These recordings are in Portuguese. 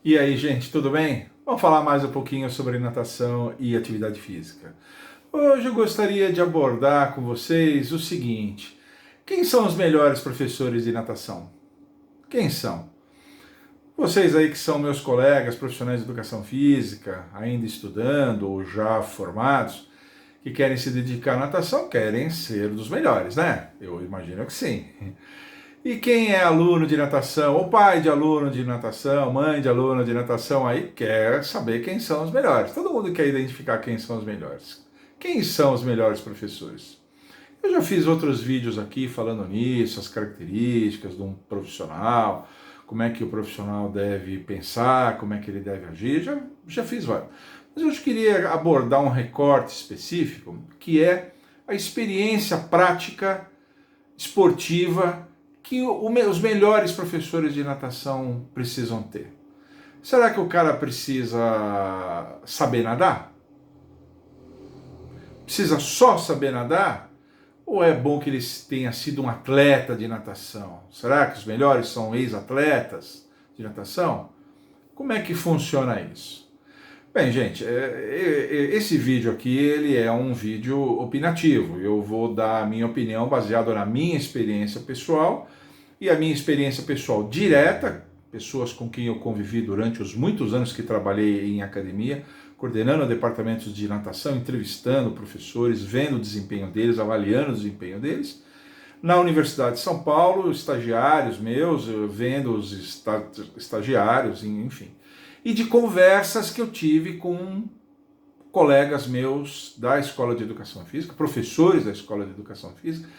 E aí, gente, tudo bem? Vamos falar mais um pouquinho sobre natação e atividade física. Hoje eu gostaria de abordar com vocês o seguinte: quem são os melhores professores de natação? Quem são? Vocês aí que são meus colegas profissionais de educação física, ainda estudando ou já formados, que querem se dedicar à natação, querem ser dos melhores, né? Eu imagino que sim. E quem é aluno de natação, ou pai de aluno de natação, mãe de aluno de natação, aí quer saber quem são os melhores. Todo mundo quer identificar quem são os melhores. Quem são os melhores professores? Eu já fiz outros vídeos aqui falando nisso, as características de um profissional, como é que o profissional deve pensar, como é que ele deve agir, já fiz vários. Mas eu queria abordar um recorte específico, que é a experiência prática esportiva que os melhores professores de natação precisam ter. Será que o cara precisa saber nadar? Precisa só saber nadar? Ou é bom que ele tenha sido um atleta de natação? Será que os melhores são ex-atletas de natação? Como é que funciona isso? Bem, gente, esse vídeo aqui ele é um vídeo opinativo. Eu vou dar a minha opinião baseada na minha experiência pessoal e a minha experiência pessoal direta, pessoas com quem eu convivi durante os muitos anos que trabalhei em academia, coordenando departamentos de natação, entrevistando professores, vendo o desempenho deles, avaliando o desempenho deles. Na Universidade de São Paulo, estagiários meus, vendo os estagiários, enfim. E de conversas que eu tive com colegas meus da Escola de Educação Física, professores da Escola de Educação Física,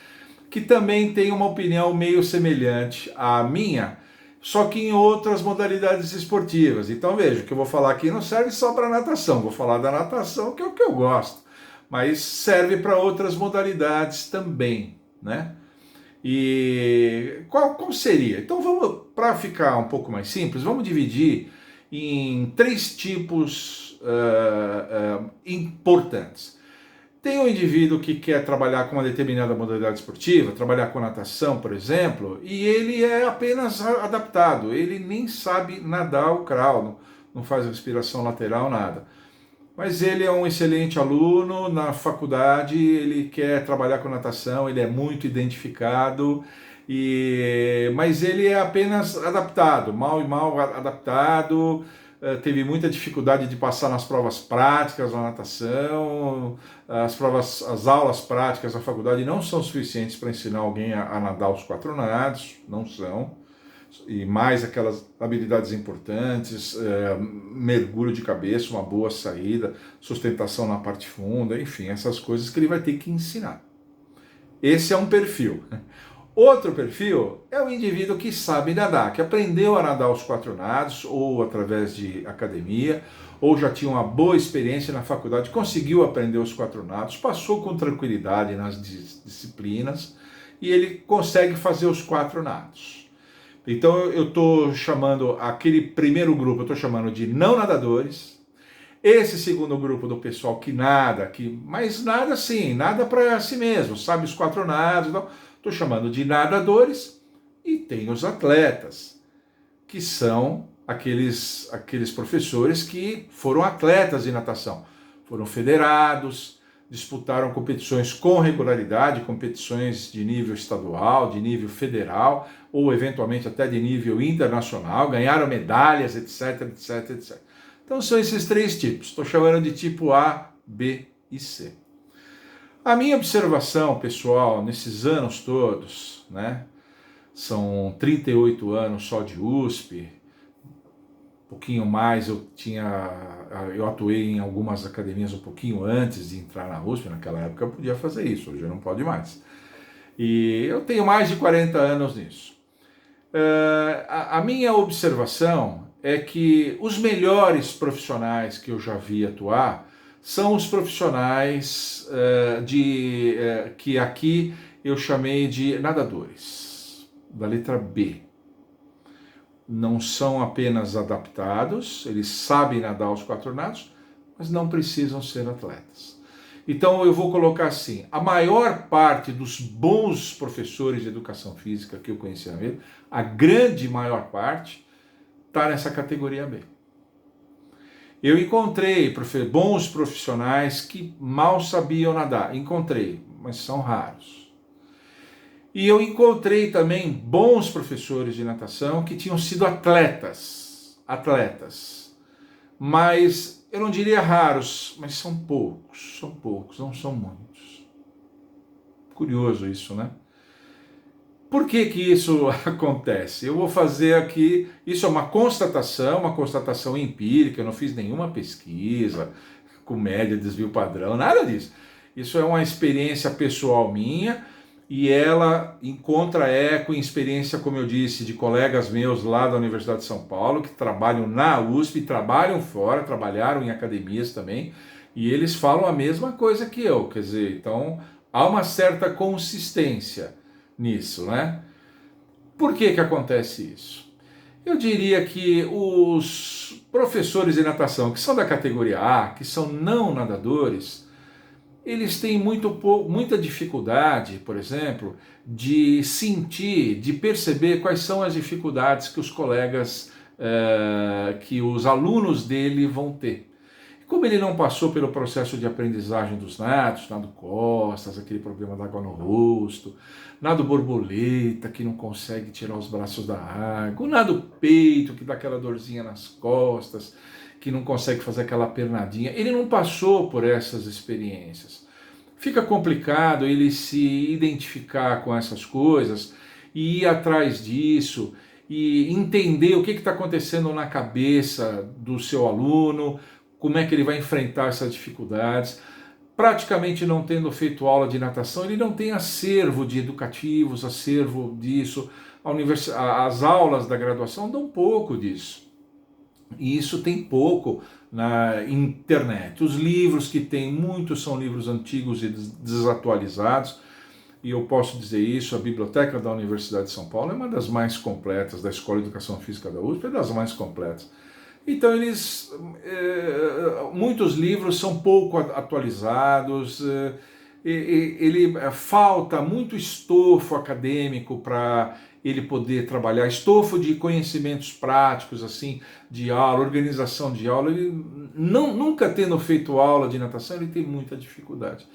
que também têm uma opinião meio semelhante à minha, só que em outras modalidades esportivas. Então veja, o que eu vou falar aqui não serve só para natação, vou falar da natação, que é o que eu gosto, mas serve para outras modalidades também, né? E qual seria? Então vamos, para ficar um pouco mais simples, vamos dividir em três tipos importantes. Tem um indivíduo que quer trabalhar com uma determinada modalidade esportiva, trabalhar com natação, por exemplo, e ele é apenas adaptado, ele nem sabe nadar o crawl, não faz respiração lateral, nada. Mas ele é um excelente aluno na faculdade, ele quer trabalhar com natação, ele é muito identificado, mas ele é apenas adaptado, mal e mal adaptado, teve muita dificuldade de passar nas provas práticas da natação, as aulas práticas da faculdade não são suficientes para ensinar alguém a nadar os quatro nados, não são, e mais aquelas habilidades importantes, mergulho de cabeça, uma boa saída, sustentação na parte funda, enfim, essas coisas que ele vai ter que ensinar. Esse é um perfil. Outro perfil é o indivíduo que sabe nadar, que aprendeu a nadar os quatro nados, ou através de academia, ou já tinha uma boa experiência na faculdade, conseguiu aprender os quatro nados, passou com tranquilidade nas disciplinas, e ele consegue fazer os quatro nados. Então eu estou chamando aquele primeiro grupo, eu estou chamando de não nadadores. Esse segundo grupo do pessoal que nada, mas nada assim, nada para si mesmo, sabe os quatro nados, então, estou chamando de nadadores. E tem os atletas, que são aqueles professores que foram atletas de natação, foram federados, disputaram competições com regularidade, competições de nível estadual, de nível federal, ou eventualmente até de nível internacional, ganharam medalhas, etc, etc, etc. Então são esses três tipos, estou chamando de tipo A, B e C. A minha observação pessoal nesses anos todos, né, são 38 anos só de USP, um pouquinho mais eu atuei em algumas academias um pouquinho antes de entrar na USP, naquela época eu podia fazer isso, hoje eu não pode mais. E eu tenho mais de 40 anos nisso. A minha observação é que os melhores profissionais que eu já vi atuar são os profissionais que aqui eu chamei de nadadores, da letra B. Não são apenas adaptados, eles sabem nadar os quatro nados, mas não precisam ser atletas. Então eu vou colocar assim, a maior parte dos bons professores de educação física que eu conheci na vida, a grande maior parte, está nessa categoria B. Eu encontrei bons profissionais que mal sabiam nadar, encontrei, mas são raros. E eu encontrei também bons professores de natação que tinham sido atletas, mas eu não diria raros, mas são poucos, não são muitos. Curioso isso, né? Por que que isso acontece? Eu vou fazer aqui, isso é uma constatação empírica, eu não fiz nenhuma pesquisa com média, desvio padrão, nada disso. Isso é uma experiência pessoal minha e ela encontra eco em experiência, como eu disse, de colegas meus lá da Universidade de São Paulo, que trabalham na USP, trabalham fora, trabalharam em academias também, e eles falam a mesma coisa que eu, quer dizer, então há uma certa consistência nisso, né? Por que que acontece isso? Eu diria que os professores de natação que são da categoria A, que são não nadadores, eles têm muita dificuldade, por exemplo, de sentir, de perceber quais são as dificuldades que os colegas, que os alunos dele vão ter. Como ele não passou pelo processo de aprendizagem dos nados, nado costas, aquele problema da água no rosto, nado borboleta, que não consegue tirar os braços da água, o nado peito, que dá aquela dorzinha nas costas, que não consegue fazer aquela pernadinha, ele não passou por essas experiências. Fica complicado ele se identificar com essas coisas e ir atrás disso e entender o que está acontecendo na cabeça do seu aluno, como é que ele vai enfrentar essas dificuldades. Praticamente não tendo feito aula de natação, ele não tem acervo de educativos, acervo disso. As aulas da graduação dão pouco disso. E isso tem pouco na internet. Os livros que tem, muitos são livros antigos e desatualizados. E eu posso dizer isso, a biblioteca da Universidade de São Paulo é uma das mais completas, da Escola de Educação Física da USP é das mais completas. Então muitos livros são pouco atualizados, falta muito estofo acadêmico para ele poder trabalhar, estofo de conhecimentos práticos, assim, de aula, organização de aula. Ele nunca tendo feito aula de natação, ele tem muita dificuldade.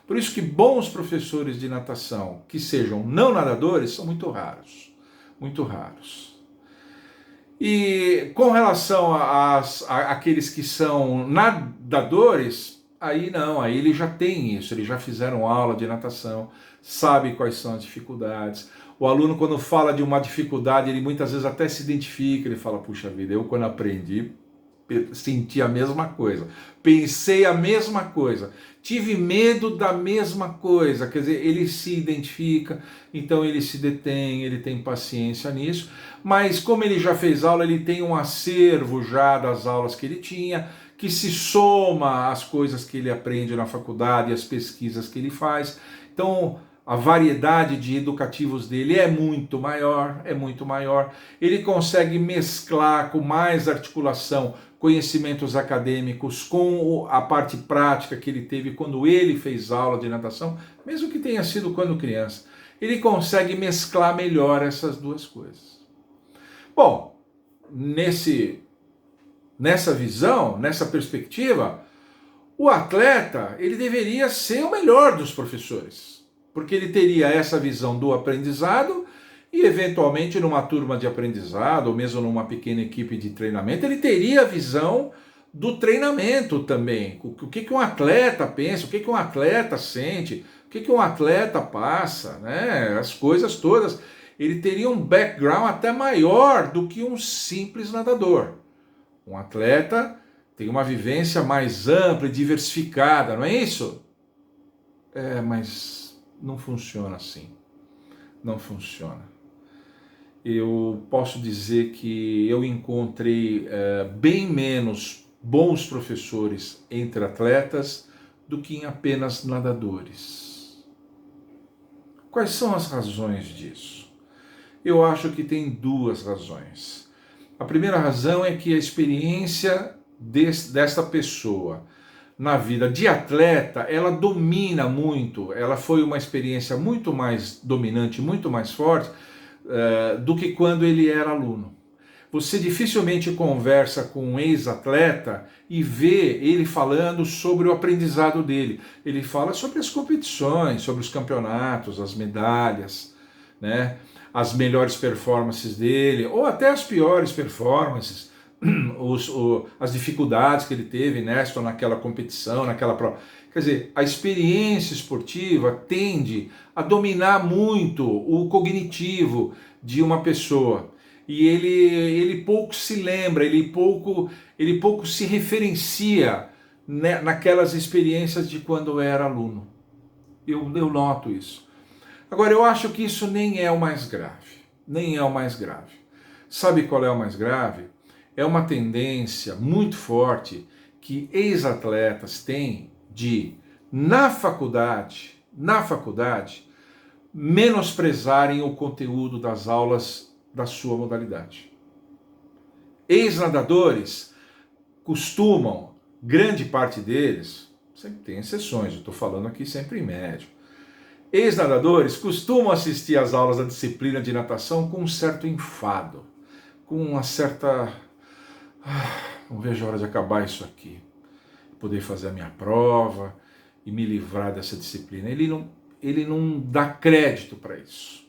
Por isso que bons professores de natação que sejam não nadadores são muito raros, muito raros. E com relação àqueles que são nadadores, aí não, aí eles já têm isso, eles já fizeram aula de natação, sabem quais são as dificuldades. O aluno, quando fala de uma dificuldade, ele muitas vezes até se identifica, ele fala, puxa vida, eu quando aprendi, senti a mesma coisa, pensei a mesma coisa, tive medo da mesma coisa, quer dizer, ele se identifica, então ele se detém, ele tem paciência nisso, mas como ele já fez aula, ele tem um acervo já das aulas que ele tinha, que se soma às coisas que ele aprende na faculdade, às pesquisas que ele faz, então a variedade de educativos dele é muito maior, ele consegue mesclar com mais articulação conhecimentos acadêmicos com a parte prática que ele teve quando ele fez aula de natação, mesmo que tenha sido quando criança. Ele consegue mesclar melhor essas duas coisas. Bom, nessa visão, nessa perspectiva, o atleta ele deveria ser o melhor dos professores, porque ele teria essa visão do aprendizado e, eventualmente, numa turma de aprendizado, ou mesmo numa pequena equipe de treinamento, ele teria a visão do treinamento também. O que um atleta pensa, o que um atleta sente, o que um atleta passa, né? As coisas todas. Ele teria um background até maior do que um simples nadador. Um atleta tem uma vivência mais ampla e diversificada, não é isso? Mas não funciona assim. Não funciona. Eu posso dizer que eu encontrei bem menos bons professores entre atletas do que em apenas nadadores. Quais são as razões disso? Eu acho que tem duas razões. A primeira razão é que a experiência desta pessoa na vida de atleta, ela domina muito, ela foi uma experiência muito mais dominante, muito mais forte, do que quando ele era aluno. Você dificilmente conversa com um ex-atleta e vê ele falando sobre o aprendizado dele. Ele fala sobre as competições, sobre os campeonatos, as medalhas, né? As melhores performances dele, ou até as piores performances, as dificuldades que ele teve nesta ou naquela competição, naquela prova. Quer dizer, a experiência esportiva tende a dominar muito o cognitivo de uma pessoa. E ele pouco se lembra, ele pouco se referencia, né, naquelas experiências de quando era aluno. Eu noto isso. Agora, eu acho que isso nem é o mais grave. Nem é o mais grave. Sabe qual é o mais grave? É uma tendência muito forte que ex-atletas têm de, na faculdade, menosprezarem o conteúdo das aulas da sua modalidade. Ex-nadadores costumam, grande parte deles, sempre tem exceções, eu estou falando aqui sempre em médio, ex-nadadores costumam assistir às aulas da disciplina de natação com um certo enfado, com uma certa... não vejo a hora de acabar isso aqui, poder fazer a minha prova e me livrar dessa disciplina. Ele não dá crédito para isso.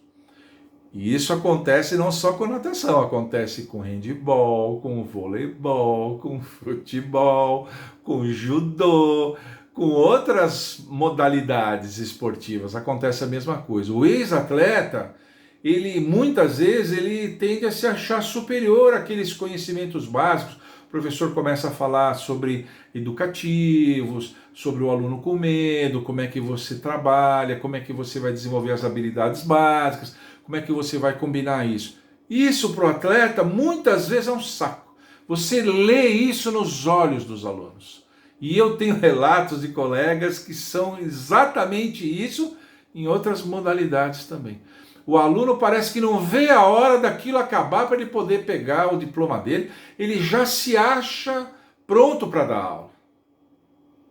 E isso acontece não só com natação, acontece com handebol, com voleibol, com futebol, com judô, com outras modalidades esportivas. Acontece a mesma coisa. O ex-atleta, ele muitas vezes ele tende a se achar superior àqueles conhecimentos básicos. O professor começa a falar sobre educativos, sobre o aluno com medo, como é que você trabalha, como é que você vai desenvolver as habilidades básicas, como é que você vai combinar isso. Isso para o atleta muitas vezes é um saco. Você lê isso nos olhos dos alunos. E eu tenho relatos de colegas que são exatamente isso em outras modalidades também. O aluno parece que não vê a hora daquilo acabar para ele poder pegar o diploma dele. Ele já se acha pronto para dar aula.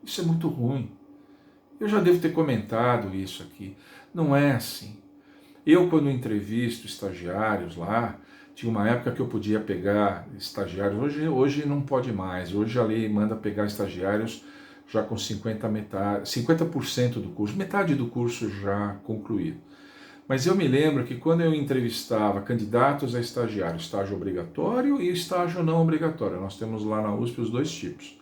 Isso é muito ruim. Eu já devo ter comentado isso aqui. Não é assim. Eu, quando entrevisto estagiários lá, tinha uma época que eu podia pegar estagiários. Hoje não pode mais. Hoje a lei manda pegar estagiários já com 50% do curso, metade do curso já concluído. Mas eu me lembro que quando eu entrevistava candidatos a estagiário, estágio obrigatório e estágio não obrigatório, nós temos lá na USP os dois tipos,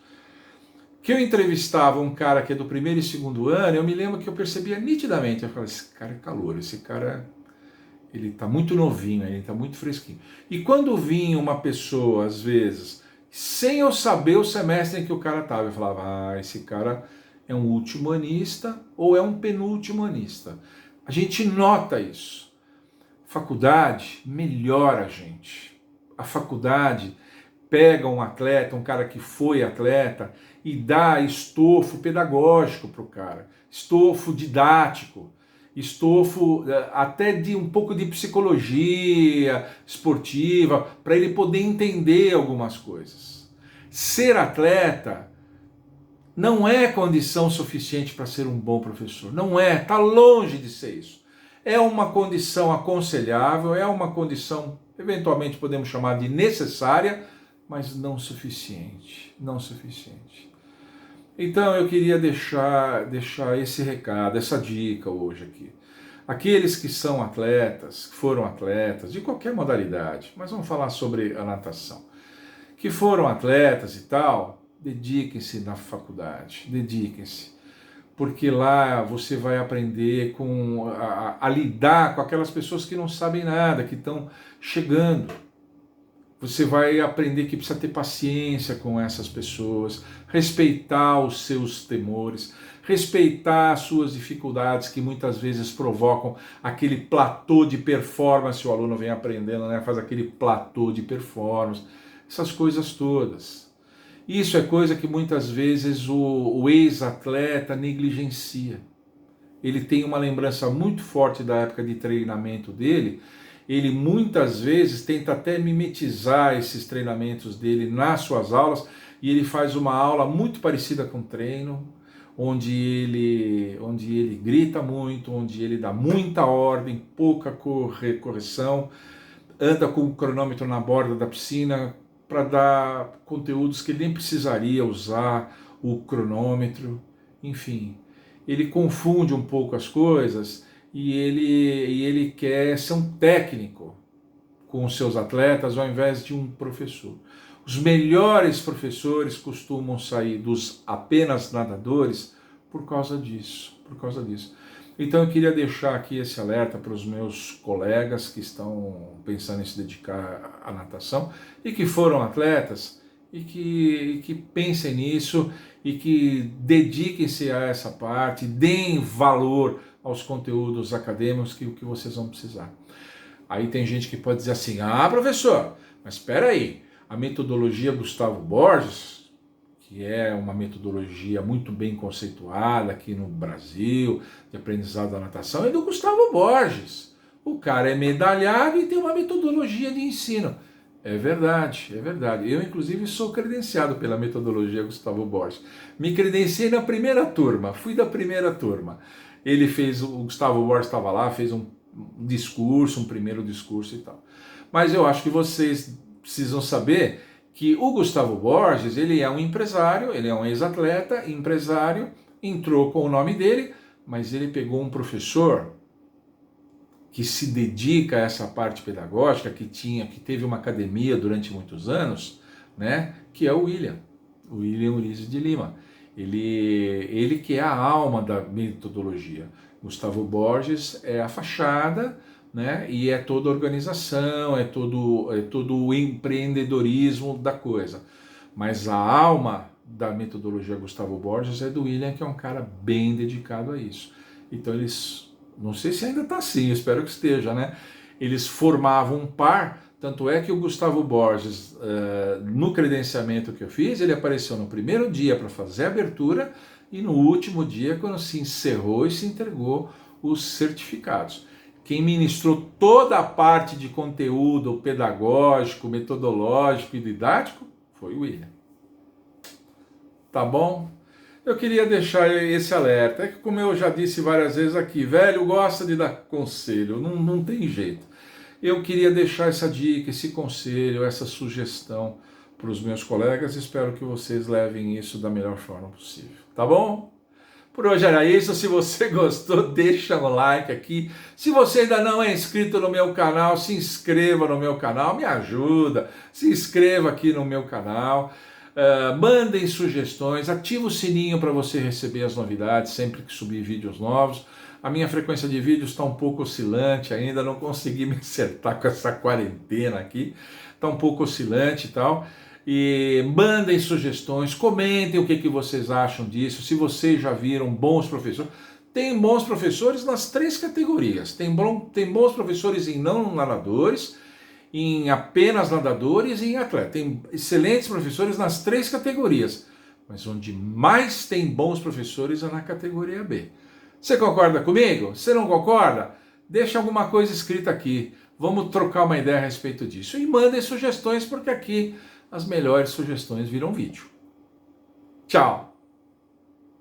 que eu entrevistava um cara que é do primeiro e segundo ano, eu me lembro que eu percebia nitidamente, eu falava, esse cara é calor, esse cara, ele está muito novinho, ele está muito fresquinho. E quando vinha uma pessoa, às vezes, sem eu saber o semestre em que o cara estava, eu falava, esse cara é um último anista ou é um penúltimo anista. A gente nota isso. A faculdade melhora a gente. A faculdade pega um atleta, um cara que foi atleta, e dá estofo pedagógico para o cara, estofo didático, estofo até de um pouco de psicologia esportiva, para ele poder entender algumas coisas. Ser atleta não é condição suficiente para ser um bom professor. Não é, está longe de ser isso. É uma condição aconselhável, é uma condição, eventualmente podemos chamar de necessária, mas não suficiente. Não suficiente. Então eu queria deixar esse recado, essa dica hoje aqui. Aqueles que são atletas, que foram atletas, de qualquer modalidade, mas vamos falar sobre a natação, que foram atletas e tal, dediquem-se na faculdade, dediquem-se, porque lá você vai aprender a lidar com aquelas pessoas que não sabem nada, que estão chegando. Você vai aprender que precisa ter paciência com essas pessoas, respeitar os seus temores, respeitar as suas dificuldades que muitas vezes provocam aquele platô de performance, o aluno vem aprendendo, né? Faz aquele platô de performance, essas coisas todas. Isso é coisa que muitas vezes o ex-atleta negligencia. Ele tem uma lembrança muito forte da época de treinamento dele, ele muitas vezes tenta até mimetizar esses treinamentos dele nas suas aulas, e ele faz uma aula muito parecida com treino, onde ele grita muito, onde ele dá muita ordem, pouca correção, anda com o cronômetro na borda da piscina para dar conteúdos que ele nem precisaria usar o cronômetro, enfim. Ele confunde um pouco as coisas e ele quer ser um técnico com os seus atletas ao invés de um professor. Os melhores professores costumam sair dos apenas nadadores por causa disso, por causa disso. Então eu queria deixar aqui esse alerta para os meus colegas que estão pensando em se dedicar à natação e que foram atletas e que pensem nisso e que dediquem-se a essa parte, deem valor aos conteúdos acadêmicos que vocês vão precisar. Aí tem gente que pode dizer assim, professor, mas espera aí, a metodologia Gustavo Borges, que é uma metodologia muito bem conceituada aqui no Brasil, de aprendizado da natação, é do Gustavo Borges. O cara é medalhado e tem uma metodologia de ensino. É verdade, é verdade. Eu, inclusive, sou credenciado pela metodologia Gustavo Borges. Me credenciei na primeira turma, fui da primeira turma. Ele fez, o Gustavo Borges estava lá, fez um discurso, um primeiro discurso e tal. Mas eu acho que vocês precisam saber que o Gustavo Borges, ele é um empresário, ele é um ex-atleta, empresário, entrou com o nome dele, mas ele pegou um professor que se dedica a essa parte pedagógica, que teve uma academia durante muitos anos, né, que é o William Urizzi de Lima. Ele que é a alma da metodologia. Gustavo Borges é a fachada, né, e é toda a organização, é todo o empreendedorismo da coisa. Mas a alma da metodologia Gustavo Borges é do William, que é um cara bem dedicado a isso. Então eles, não sei se ainda está assim, eu espero que esteja, né? Eles formavam um par, tanto é que o Gustavo Borges, no credenciamento que eu fiz, ele apareceu no primeiro dia para fazer a abertura e no último dia, quando se encerrou e se entregou os certificados. Quem ministrou toda a parte de conteúdo pedagógico, metodológico e didático foi o William. Tá bom? Eu queria deixar esse alerta. É que, como eu já disse várias vezes aqui, velho gosta de dar conselho, não tem jeito. Eu queria deixar essa dica, esse conselho, essa sugestão para os meus colegas. Espero que vocês levem isso da melhor forma possível. Tá bom? Por hoje era isso. Se você gostou, deixa um like aqui. Se você ainda não é inscrito no meu canal, se inscreva no meu canal, me ajuda. Se inscreva aqui no meu canal. Mandem sugestões, ativa o sininho para você receber as novidades sempre que subir vídeos novos. A minha frequência de vídeos está um pouco oscilante ainda, não consegui me acertar com essa quarentena aqui, está um pouco oscilante e tal. E mandem sugestões, comentem o que vocês acham disso, se vocês já viram bons professores. Tem bons professores nas 3 categorias, tem bons professores em não nadadores, em apenas nadadores e em atleta. Tem excelentes professores nas 3 categorias, mas onde mais tem bons professores é na categoria B. Você concorda comigo? Se não concorda, deixa alguma coisa escrita aqui. Vamos trocar uma ideia a respeito disso. E mandem sugestões, porque aqui as melhores sugestões viram vídeo. Tchau!